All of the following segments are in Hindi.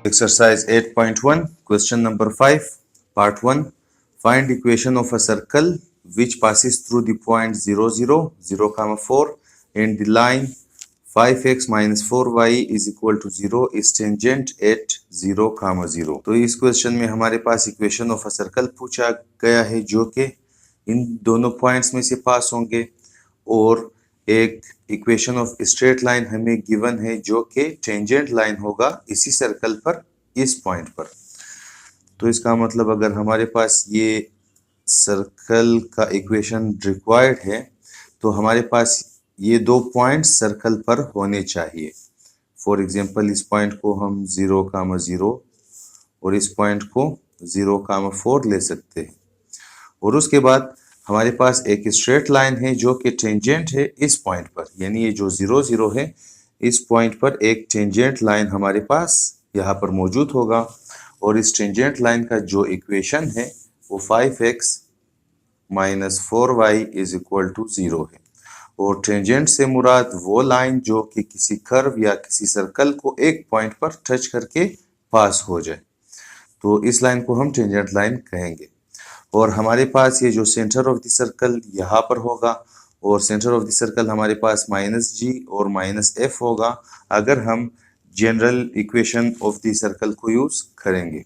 Exercise 8.1, question number 5, part 1. Find equation of a circle which passes through the point 0, 0, 0, 4 and the line 5x minus 4y is equal to 0 is tangent at 0, 0. तो इस क्वेश्चन में हमारे पास इक्वेशन ऑफ अ सर्कल पूछा गया है जो कि इन दोनों पॉइंट्स में से पास होंगे और एक इक्वेशन ऑफ स्ट्रेट लाइन हमें गिवन है जो कि टेंजेंट लाइन होगा इसी सर्कल पर इस पॉइंट पर। तो इसका मतलब अगर हमारे पास ये सर्कल का इक्वेशन रिक्वायर्ड है तो हमारे पास ये दो पॉइंट्स सर्कल पर होने चाहिए। फॉर एग्जांपल इस पॉइंट को हम 0, 0 और इस पॉइंट को 0, 4 ले सकते हैं और उसके बाद हमारे पास एक स्ट्रेट लाइन है जो कि टेंजेंट है इस पॉइंट पर, यानी ये जो 0, 0 है इस पॉइंट पर एक टेंजेंट लाइन हमारे पास यहाँ पर मौजूद होगा और इस टेंजेंट लाइन का जो इक्वेशन है वो 5x minus 4y is equal to 0 है और टेंजेंट से मुराद वो लाइन जो कि किसी कर्व या किसी सर्कल को एक पॉइंट पर टच करके पास हो जाए, तो इस लाइन को हम टेंजेंट लाइन कहेंगे। और हमारे पास ये जो सेंटर ऑफ द सर्कल यहाँ पर होगा और सेंटर ऑफ द सर्कल हमारे पास -g और -f होगा अगर हम general equation of the circle को यूज करेंगे।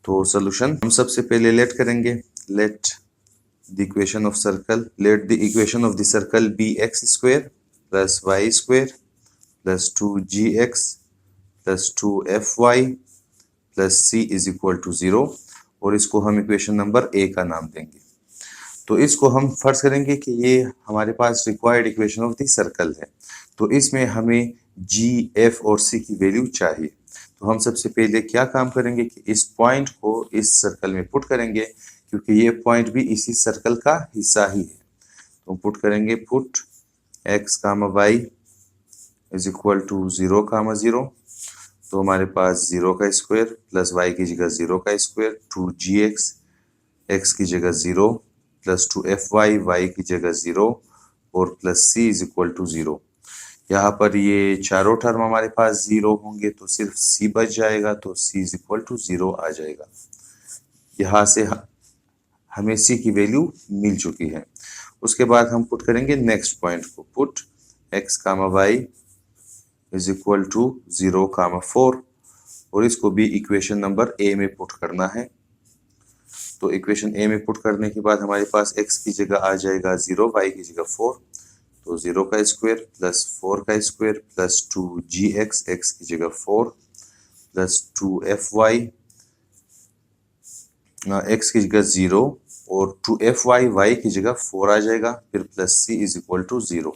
तो सॉल्यूशन हम सबसे पहले लेट करेंगे, let the equation of circle, let the equation of the circle be x² plus y² plus 2gx plus 2fy plus c is equal to 0 और इसको हम इक्वेशन नंबर ए का नाम देंगे। तो इसको हम फर्ज करेंगे कि ये हमारे पास required equation of the circle है, तो इसमें हमें g, f और c की वैल्यू चाहिए। तो हम सबसे पहले क्या काम करेंगे कि इस पॉइंट को इस सर्कल में पुट करेंगे क्योंकि ये पॉइंट भी इसी सर्कल का हिस्सा ही है। तो पुट करेंगे, put x, y is equal to 0, 0 तो हमारे पास 0 का स्क्वायर प्लस y की जगह 0 का स्क्वायर 2gx, x की जगह 0 प्लस 2fy, y की जगह 0 और plus c is equal to 0। यहाँ पर ये चारों टर्म हमारे पास 0 होंगे तो सिर्फ c बच जाएगा, तो c इज इक्वल टू 0 आ जाएगा। यहाँ से हमें c की वैल्यू मिल चुकी है। उसके बाद हम पुट करेंगे नेक्स्ट पॉइंट को, put x, y is equal to 0, 4 और इसको भी इक्वेशन नंबर ए में पुट करना है। तो इक्वेशन ए में पुट करने के बाद हमारे पास x की जगह आ जाएगा 0, y की जगह 4, तो 0 का स्क्वायर प्लस 4 का स्क्वायर प्लस 2gx, x की जगह 4 प्लस 2fy, x की जगह 0 और 2fy, y की जगह 4 आ जाएगा, फिर plus c is equal to 0।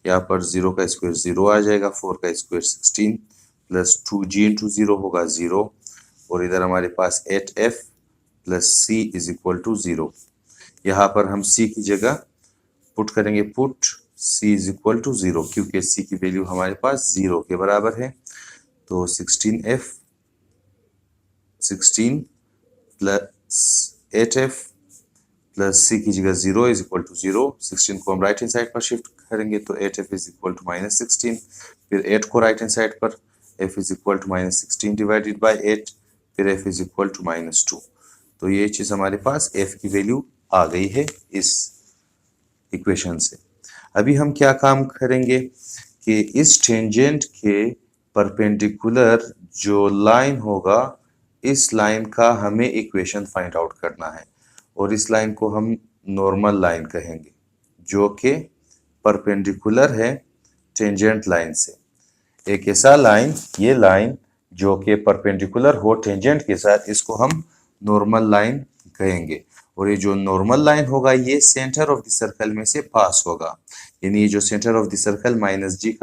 यहाँ पर 0 का स्क्वायर 0 आ जाएगा, 4 का स्क्वायर 16 प्लस 2g इंटू 0 होगा 0 और इधर हमारे पास 8f plus c is equal to 0। यहाँ पर हम c की जगह पुट करेंगे, put c is equal to 0 क्योंकि c की वैल्यू हमारे पास 0 के बराबर है। तो 16 प्लस 8f प्लस c की जगह 0 इज इक्वल टू 0। 16 को हम राइट हैंड साइड पर शिफ्ट करेंगे तो 8f इज इक्वल टू -16, फिर 8 को राइट हैंड साइड पर f is equal to -16 divided by 8, फिर f इज इक्वल टू -2। तो ये चीज़ हमारे पास f की वैल्यू आ गई है इस इक्वेशन से। अभी हम क्या काम करेंगे कि इस टेंजेंट के परपेंडिकुलर जो लाइन होगा इस लाइन का हमें इक्वेशन फाइंड आउट करना है और इस लाइन को हम नॉर्मल लाइन कहेंगे जो कि परपेंडिकुलर है टेंजेंट लाइन से। एक ऐसा लाइन, ये लाइन जो कि परपेंडिकुलर हो टेंजेंट के साथ, इसको हम नॉर्मल लाइन कहेंगे और ये जो नॉर्मल लाइन होगा ये सेंटर ऑफ द सर्कल में से पास होगा, यानी ये जो centre of the circle -g,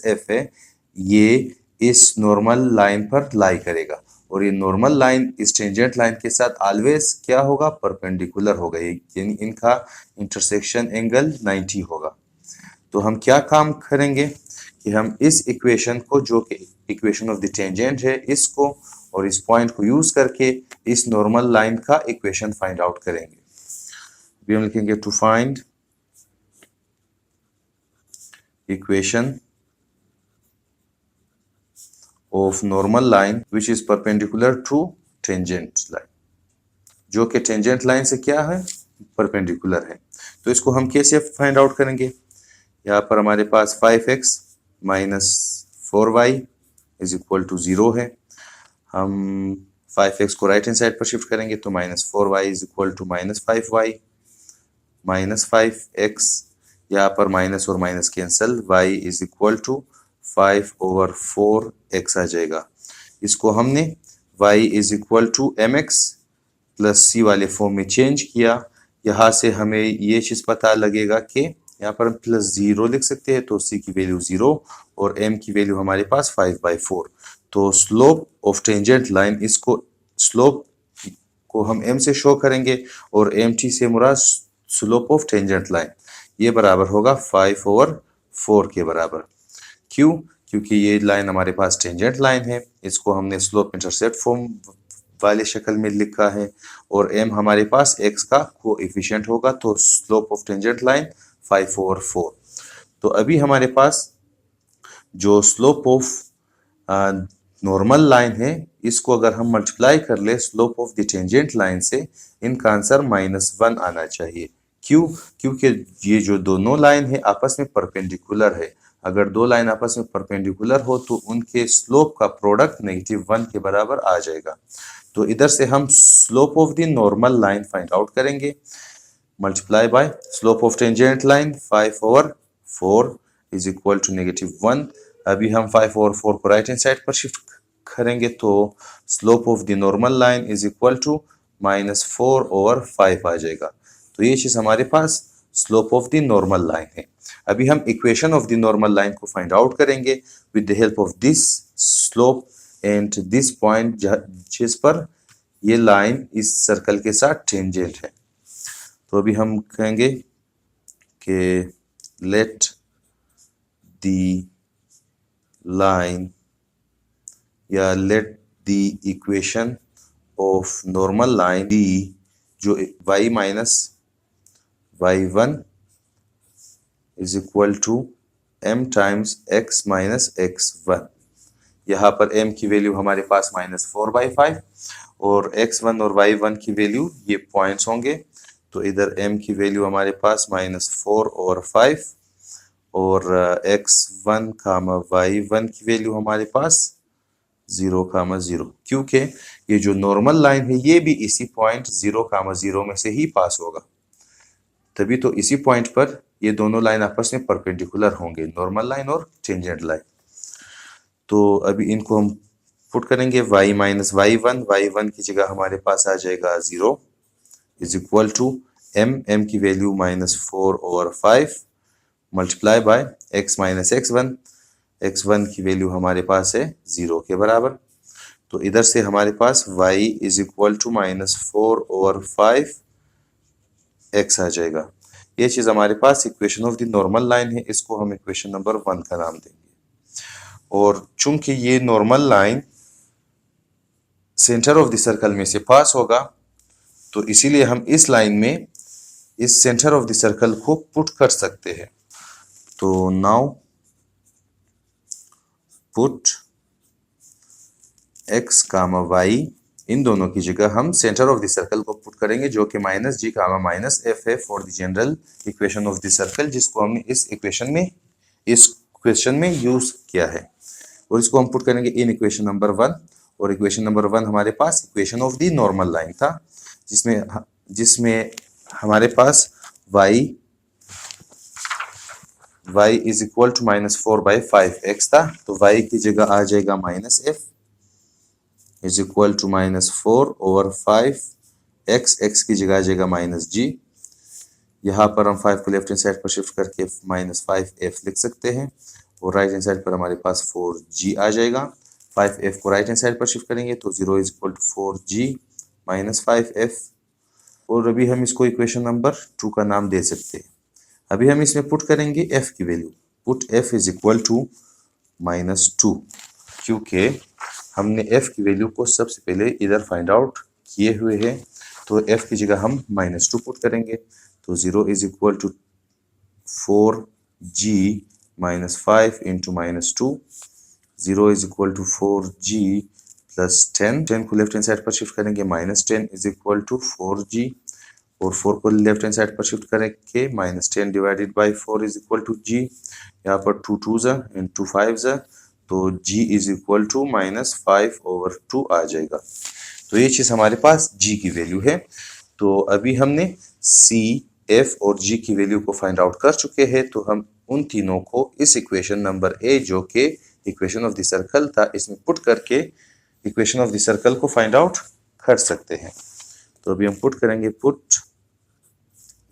-f है ये इस नॉर्मल लाइन पर लाई करेगा और ये नॉर्मल लाइन इस टेंजेंट लाइन के साथ ऑलवेज क्या होगा, परपेंडिकुलर होगा, यानी इनका इंटरसेक्शन एंगल 90 होगा। तो हम क्या काम करेंगे कि हम इस इक्वेशन को जो कि इक्वेशन ऑफ द टेंजेंट है इसको और इस पॉइंट को यूज करके इस नॉर्मल लाइन का इक्वेशन फाइंड आउट करेंगे। अभी हम लिखेंगे to find equation of normal line which is perpendicular to tangent line, जो कि टेंजेंट लाइन से क्या है, परपेंडिकुलर है। तो इसको हम कैसे फाइंड आउट करेंगे? यहाँ पर हमारे पास 5x minus 4y is equal to 0 है। हम 5x को राइट हैंड साइड पर शिफ्ट करेंगे तो minus 4y is equal to minus 5y, minus 5x, यहाँ पर माइनस और minus cancel, y is equal to 5/4x आ जाएगा। इसको हमने y is equal to mx plus c वाले फॉर्म में चेंज किया। यहाँ से हमें ये चीज़ पता लगेगा कि यहाँ पर हम प्लस 0 लिख सकते हैं, तो c की वैल्यू 0 और m की वैल्यू हमारे पास 5/4। तो स्लोप ऑफ टेंजेंट लाइन, इसको स्लोप को हम m से शो करेंगे और mt से मुराद स्लोप ऑफ टेंजेंट लाइन, ये बराबर होगा 5/4 के बराबर। क्यों? क्योंकि ये लाइन हमारे पास टेंजेंट लाइन है, इसको हमने स्लोप इंटरसेप्ट फॉर्म वाले शक्ल में लिखा है और m हमारे पास x का कोएफिशिएंट होगा, तो स्लोप ऑफ टेंजेंट लाइन 5/4। तो अभी हमारे पास जो स्लोप ऑफ नॉर्मल लाइन है, इसको अगर हम मल्टीप्लाई कर ले slope of the tangent line से, इनका आंसर -1 आना चाहिए। क्यों? क्योंकि ये जो दोनों लाइन है आपस में परपेंडिकुलर है। अगर दो लाइन आपस में परपेंडिकुलर हो तो उनके स्लोप का प्रोडक्ट -1 के बराबर आ जाएगा। तो इधर से हम slope of the normal line find out करेंगे, multiply by slope of tangent line 5/4 is equal to -1। अभी हम 5/4 को राइट हैंड साइड पर शिफ्ट करेंगे तो slope of the normal line is equal to -4/5 आ जाएगा। तो ये चीज हमारे पास slope of the normal line है। अभी हम equation of the normal line को फाइंड आउट करेंगे with the help of this slope and this point, जिस पर ये लाइन इस सर्कल के साथ टेंजेंट है। तो अभी हम कहेंगे कि लेट द लाइन या let the equation of normal line D, जो y minus y1 is equal to m times x minus x1। यहाँ पर m की वैल्यू हमारे पास -4/5 और x1 और y1 की वैल्यू ये पॉइंट्स होंगे। तो इधर m की वैल्यू हमारे पास -4/5 और x1, y1 की वैल्यू हमारे पास 0,0, क्योंकि ये जो नॉर्मल लाइन है ये भी इसी पॉइंट 0,0 में से ही पास होगा, तभी तो इसी पॉइंट पर ये दोनों लाइन आपस में परपेंडिकुलर होंगे, नॉर्मल लाइन और टेंजेंट लाइन। तो अभी इनको हम पुट करेंगे, y माइनस y1 की जगह हमारे पास आ जाएगा 0 इज इक्वल टू m की value -4/5 multiply by x minus x1 की वैल्यू हमारे पास है 0 के बराबर। तो इधर से हमारे पास y is equal to -4/5 x आ जाएगा। ये चीज़ हमारे पास equation of the normal line है, इसको हम इक्वेशन नंबर 1 का नाम देंगे। और चूंकि ये normal line centre of the circle में से पास होगा, तो इसीलिए हम इस लाइन में इस सेंटर ऑफ द सर्कल को पुट कर सकते हैं। तो नाउ पुट x, y, इन दोनों की जगह हम सेंटर ऑफ द सर्कल को पुट करेंगे, जो कि -g, -f है for the general equation of the circle, जिसको हमने इस क्वेश्चन में यूज किया है। और इसको हम पुट करेंगे इन इक्वेशन नंबर 1, और इक्वेशन नंबर 1 हमारे पास equation of the normal line था, जिसमें हमारे पास y is equal to -4/5x था। तो y की जगह आ जाएगा -f is equal to -4/5 x की जगह आ जाएगा -g। यहाँ पर हम 5 को लेफ्ट हैंड साइड पर शिफ्ट करके -5f लिख सकते हैं और राइट हैंड साइड पर हमारे पास 4g आ जाएगा। 5f को राइट हैंड साइड पर शिफ्ट करेंगे तो 0 is equal to 4g minus 5f। और अभी हम इसको इक्वेशन नंबर 2 का नाम दे सकते हैं। अभी हम इसमें पुट करेंगे f की value, put f is equal to -2, क्योंकि हमने f की वैल्यू को सबसे पहले इधर फाइंड आउट किए हुए हैं। तो f की जगह हम -2 पुट करेंगे, तो 0 is equal to 4g minus 5 into -2 0 is equal to 4g plus 10 को लेफ्ट हैंड साइड पर शिफ्ट करेंगे -10 इज इक्वल टू 4g, और 4 को लेफ्ट हैंड साइड पर शिफ्ट करेंगे -10 divided by 4 is equal to g। यहाँ पर 2 2 एंड 2 5 तो g इज इक्वल टू -5/2 आ जाएगा। तो ये चीज़ हमारे पास g की वैल्यू है। तो अभी हमने c, f और g की वैल्यू को फाइंड आउट कर चुके हैं। तो हम उन तीनों को इस इक्वेशन नंबर ए, जो कि इक्वेशन ऑफ द सर्कल था, इसमें पुट करके इक्वेशन ऑफ द सर्कल को फाइंड आउट कर सकते हैं। तो अभी हम पुट करेंगे, put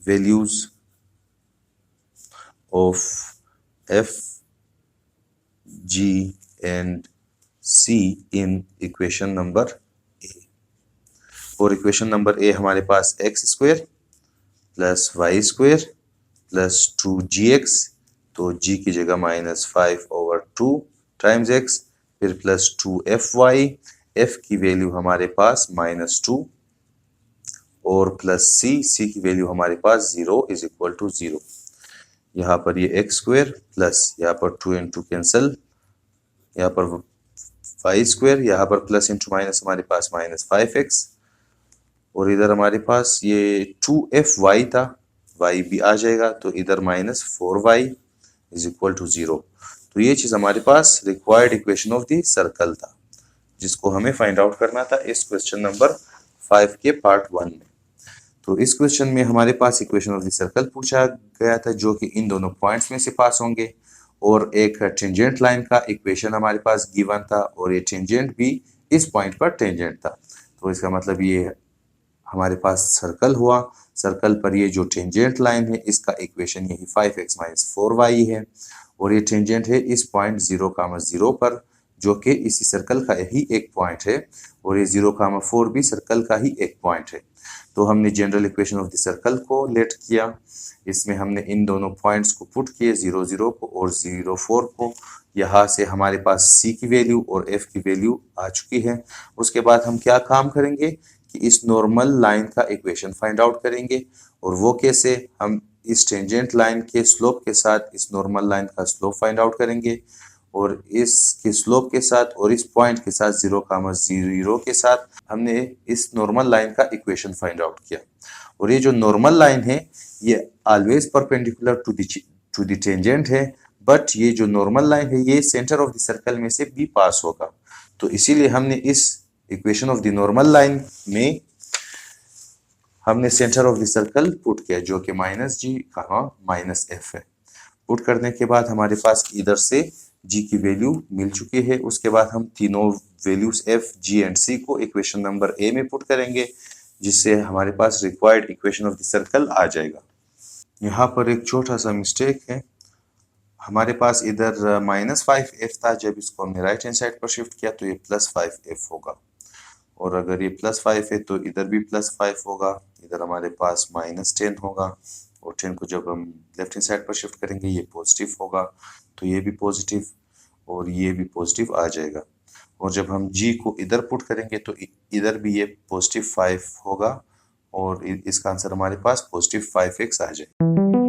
values of f, g and c in equation number A. और इक्वेशन नंबर ए हमारे पास X square plus Y square plus 2gx, तो g की जगह -5/2 टाइम्स x, फिर प्लस 2fy, f की वैल्यू हमारे पास -2 और प्लस c की वैल्यू हमारे पास 0 इज इक्वल टू 0। यहाँ पर ये एक्स स्क्वायर प्लस यहाँ पर 2 इंटू कैंसल, यहाँ पर वाई स्क्वायर, यहाँ पर प्लस इंटू माइनस हमारे पास -5x, और इधर हमारे पास ये 2fy था, y भी आ जाएगा, तो इधर -4y इज इक्वल टू 0। तो ये चीज़ हमारे पास required equation of the circle था, जिसको हमें फाइंड आउट करना था इस क्वेश्चन नंबर 5 के पार्ट 1 में। तो इस क्वेश्चन में हमारे पास इक्वेशन ऑफ द सर्कल पूछा गया था, जो कि इन दोनों पॉइंट्स में से पास होंगे, और एक टेंजेंट लाइन का इक्वेशन हमारे पास गिवन था, और ये टेंजेंट भी इस पॉइंट पर टेंजेंट था। तो इसका मतलब ये हमारे पास सर्कल हुआ, सर्कल पर ये जो टेंजेंट लाइन है इसका इक्वेशन यही 5x - 4y है, और ये टेंजेंट है इस पॉइंट 0,0 पर, जो कि इसी सर्कल का ही एक पॉइंट है, और ये 0,4 भी सर्कल का ही एक पॉइंट है। तो हमने general equation of the circle को लेट किया, इसमें हमने इन दोनों पॉइंट्स को पुट किए, 0 0 को और 0 4 को। यहाँ से हमारे पास c की वैल्यू और f की वैल्यू आ चुकी है। उसके बाद हम क्या काम करेंगे कि इस नॉर्मल लाइन का इक्वेशन फाइंड आउट करेंगे, और वो कैसे, हम इस टेंजेंट लाइन के स्लोप के साथ इस नॉर्मल लाइन का स्लोप फाइंड आउट करेंगे, और इसके स्लोप के साथ और इस पॉइंट के साथ 0,0 के साथ हमने इस नॉर्मल लाइन का इक्वेशन फाइंड आउट किया। और ये जो नॉर्मल लाइन है ये always perpendicular to the tangent है, बट ये जो नॉर्मल लाइन है ये सेंटर ऑफ द सर्कल में से भी पास होगा। तो इसीलिए हमने इस equation of the normal line में हमने centre of the circle put किया, जो कि -g -f है। पुट करने के बाद हमारे पास इधर से g की वैल्यू मिल चुकी है। उसके बाद हम तीनों values f, g and c को इक्वेशन नंबर a में पुट करेंगे, जिससे हमारे पास required equation of the circle आ जाएगा। यहाँ पर एक छोटा सा मिस्टेक है, हमारे पास इधर -5f था, जब इसको हमने राइट हैंड साइड पर शिफ्ट किया तो ये +5f होगा, और अगर ये +5 है तो इधर भी +5 होगा, इधर हमारे पास -10 होगा, और 10 को जब हम लेफ्ट हैंड साइड पर शिफ्ट करेंगे ये पॉजिटिव होगा, तो ये भी पॉजिटिव और ये भी पॉजिटिव आ जाएगा। और जब हम g को इधर पुट करेंगे तो इधर भी ये +5 होगा, और इसका आंसर हमारे पास +5x आ जाएगा।